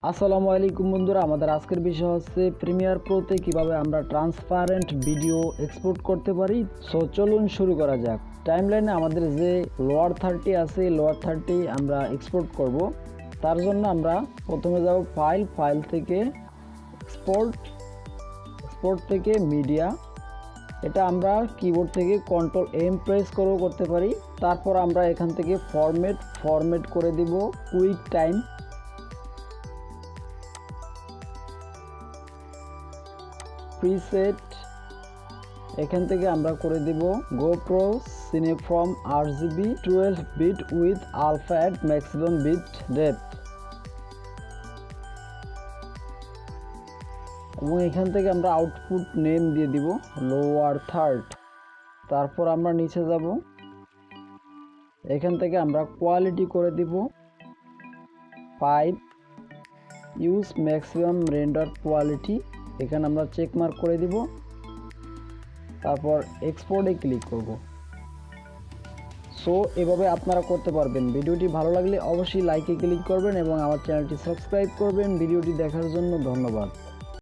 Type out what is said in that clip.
আসসালামু আলাইকুম বন্ধুরা, আমাদের আজকের বিষয় হচ্ছে প্রিমিয়ার প্রোতে কিভাবে আমরা ট্রান্সপারেন্ট ভিডিও এক্সপোর্ট করতে পারি। সো চলুন শুরু করা যাক। টাইমলাইনে আমাদের যে লোয়ার 30 আছে, লোয়ার 30 আমরা এক্সপোর্ট করব। তার জন্য আমরা প্রথমে যাব ফাইল থেকে এক্সপোর্ট থেকে মিডিয়া। এটা আমরা কিবোর্ড থেকে কন্ট্রোল এম প্রেস করেও করতে পারি। তারপর আমরা এখান থেকে ফরম্যাট করে দিব কুইক টাইম। প্রিসেট এখান থেকে আমরা করে দিব GoPro CineForm RGB 12 bit with alpha at maximum bit depth, এবং এখান থেকে আমরা আউটপুট নেম দিয়ে দিব লোয়ার থার্ড। তারপর আমরা নিচে যাব, এখান থেকে আমরা কোয়ালিটি করে দিব 5, ইউজ ম্যাক্সিমাম রেন্ডার কোয়ালিটি, এখানে আমরা চেক মার্ক করে দিব। তারপর এক্সপোর্টে ক্লিক করব। সো এভাবে আপনারা করতে পারবেন। ভিডিওটি ভালো লাগলে অবশ্যই লাইকে ক্লিক করবেন এবং আমার চ্যানেলটি সাবস্ক্রাইব করবেন। ভিডিওটি দেখার জন্য ধন্যবাদ।